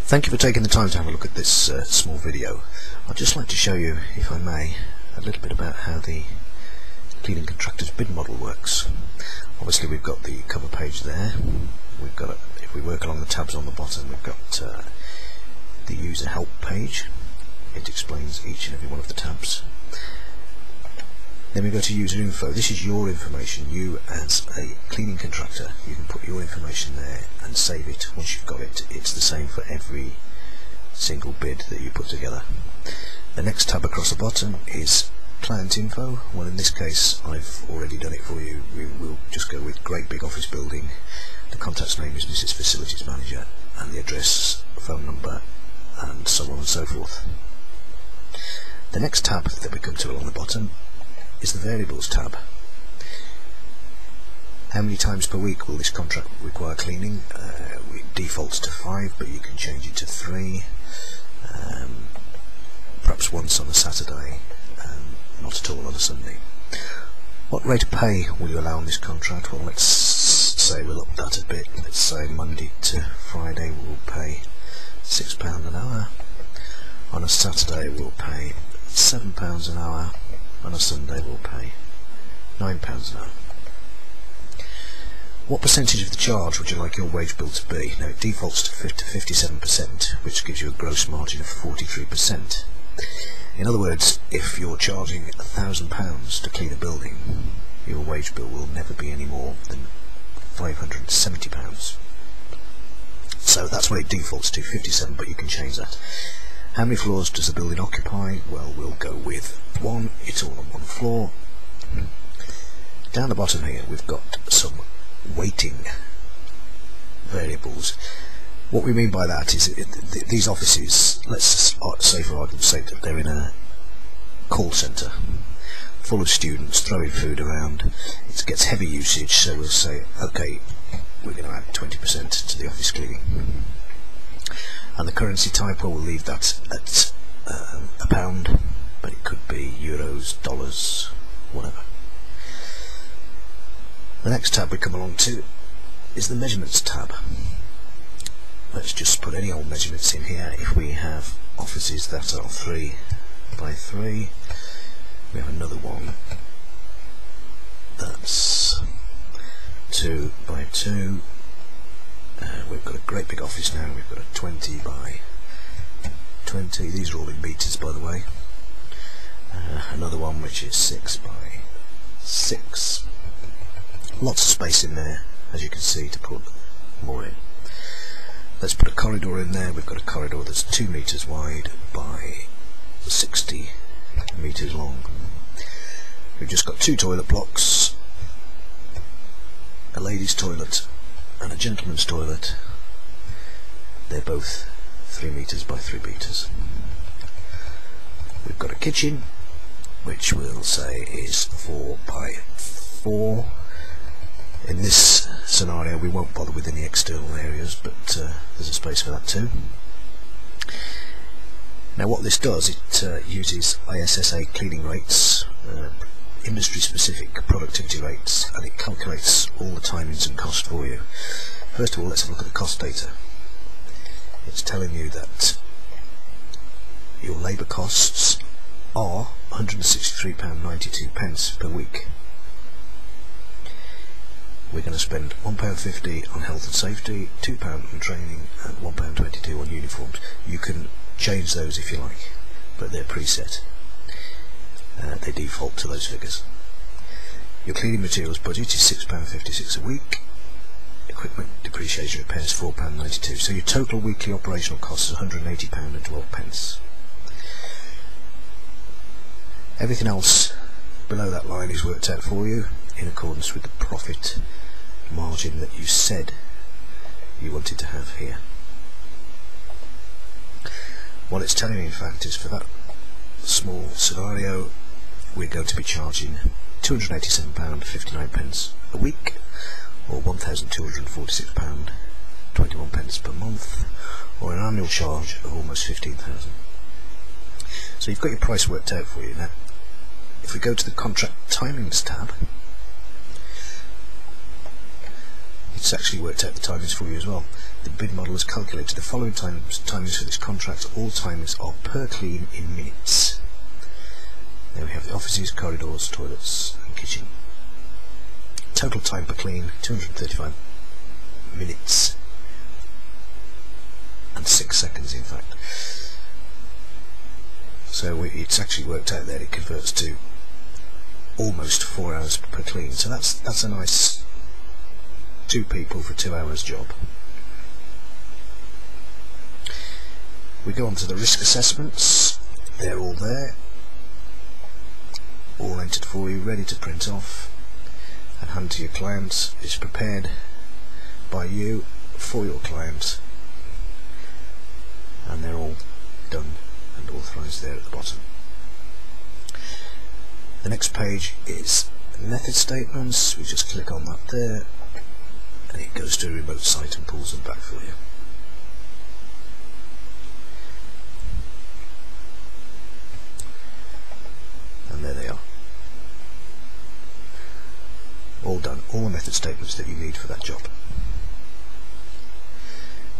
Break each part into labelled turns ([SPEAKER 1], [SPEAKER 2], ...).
[SPEAKER 1] Thank you for taking the time to have a look at this small video. I'd just like to show you, if I may, a little bit about how the cleaning contractor's bid model works. Obviously we've got the cover page there. We've got, if we work along the tabs on the bottom, we've got the user help page. It explains each and every one of the tabs. Then we go to user info. This is your information. You as a cleaning contractor, you can put your information there and save it once you've got it. It's the same for every single bid that you put together. The next tab across the bottom is client info. Well, in this case I've already done it for you. We will just go with great big office building. The contact's name is Mrs. Facilities Manager, and the address, phone number, and so on and so forth. The next tab that we come to along the bottom is the variables tab. How many times per week will this contract require cleaning? It defaults to 5, but you can change it to 3, perhaps once on a Saturday, not at all on a Sunday. What rate of pay will you allow on this contract? Well, let's say we'll up that a bit. Let's say Monday to Friday we'll pay £6 an hour. On a Saturday we'll pay £7 an hour. On a Sunday we'll pay £9 an hour. What percentage of the charge would you like your wage bill to be? Now it defaults to 57%, which gives you a gross margin of 43%. In other words, if you're charging £1,000 to clean a building, your wage bill will never be any more than £570. So that's what it defaults to, 57, but you can change that. How many floors does the building occupy? Well, we'll go with 1. It's all on one floor. Down the bottom here we've got some weighting variables. What we mean by that is these offices, let's say for argument's sake that they're in a call centre full of students throwing food around. It gets heavy usage, so we'll say, okay, we're going to add 20% to the office cleaning. And the currency type, well, we'll leave that at a pound, but it could be euros, dollars, whatever. The next tab we come along to is the measurements tab. Let's just put any old measurements in here. If we have offices that are 3 by 3, we have another one that's 2 by 2. We've got a great big office now. We've got a 20 by 20. These are all in meters, by the way. Another one which is 6 by 6. Lots of space in there, as you can see, to put more in. Let's put a corridor in there. We've got a corridor that's 2 meters wide by 60 meters long. We've just got 2 toilet blocks, a ladies' toilet and a gentleman's toilet. They're both 3 meters by 3 meters. We've got a kitchen which we'll say is 4 by 4. In this scenario we won't bother with any external areas, but there's a space for that too. Now what this does, it uses ISSA cleaning rates, industry specific productivity rates, and it calculates all the timings and cost for you. First of all, let's have a look at the cost data. It's telling you that your labour costs are £163.92 per week. We're going to spend £1.50 on health and safety, £2 on training, and £1.22 on uniforms. You can change those if you like, but they're preset. They default to those figures. Your cleaning materials budget is £6.56 a week. Equipment, depreciation, repairs £4.92. So your total weekly operational cost is £180.12. Everything else below that line is worked out for you in accordance with the profit margin that you said you wanted to have here. What it's telling me in fact is for that small scenario we're going to be charging £287.59 a week, or £1,246.21 per month, or an annual charge of almost £15,000. So you've got your price worked out for you. Now if we go to the contract timings tab, it's actually worked out the timings for you as well. The bid model has calculated the following timings for this contract. All timings are per clean in minutes. There we have the offices, corridors, toilets and kitchen. Total time per clean 235 minutes and 6 seconds in fact. So it's actually worked out that it converts to almost 4 hours per clean. So that's a nice 2 people for 2 hours job. We go on to the risk assessments. They're all there, all entered for you, ready to print off and hand to your client. It's prepared by you for your client, and they're all done and authorised there at the bottom. The next page is method statements. We just click on that there and it goes to a remote site and pulls them back for you. And there they are. All done, all the method statements that you need for that job.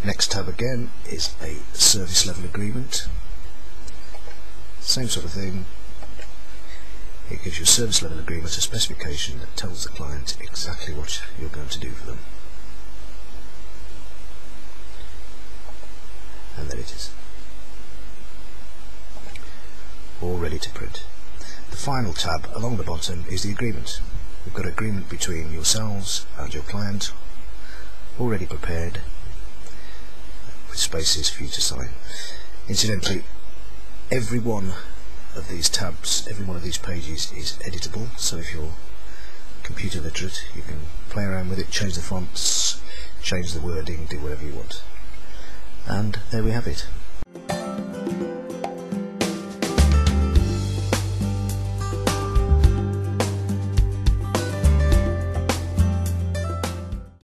[SPEAKER 1] Next tab again is a service level agreement. Same sort of thing. It gives you a service level agreement, a specification that tells the client exactly what you're going to do for them. And there it is. All ready to print. The final tab along the bottom is the agreement. We've got an agreement between yourselves and your client, already prepared, with spaces for you to sign. Incidentally, every one of these tabs, every one of these pages is editable, so if you're computer literate you can play around with it, change the fonts, change the wording, do whatever you want. And there we have it.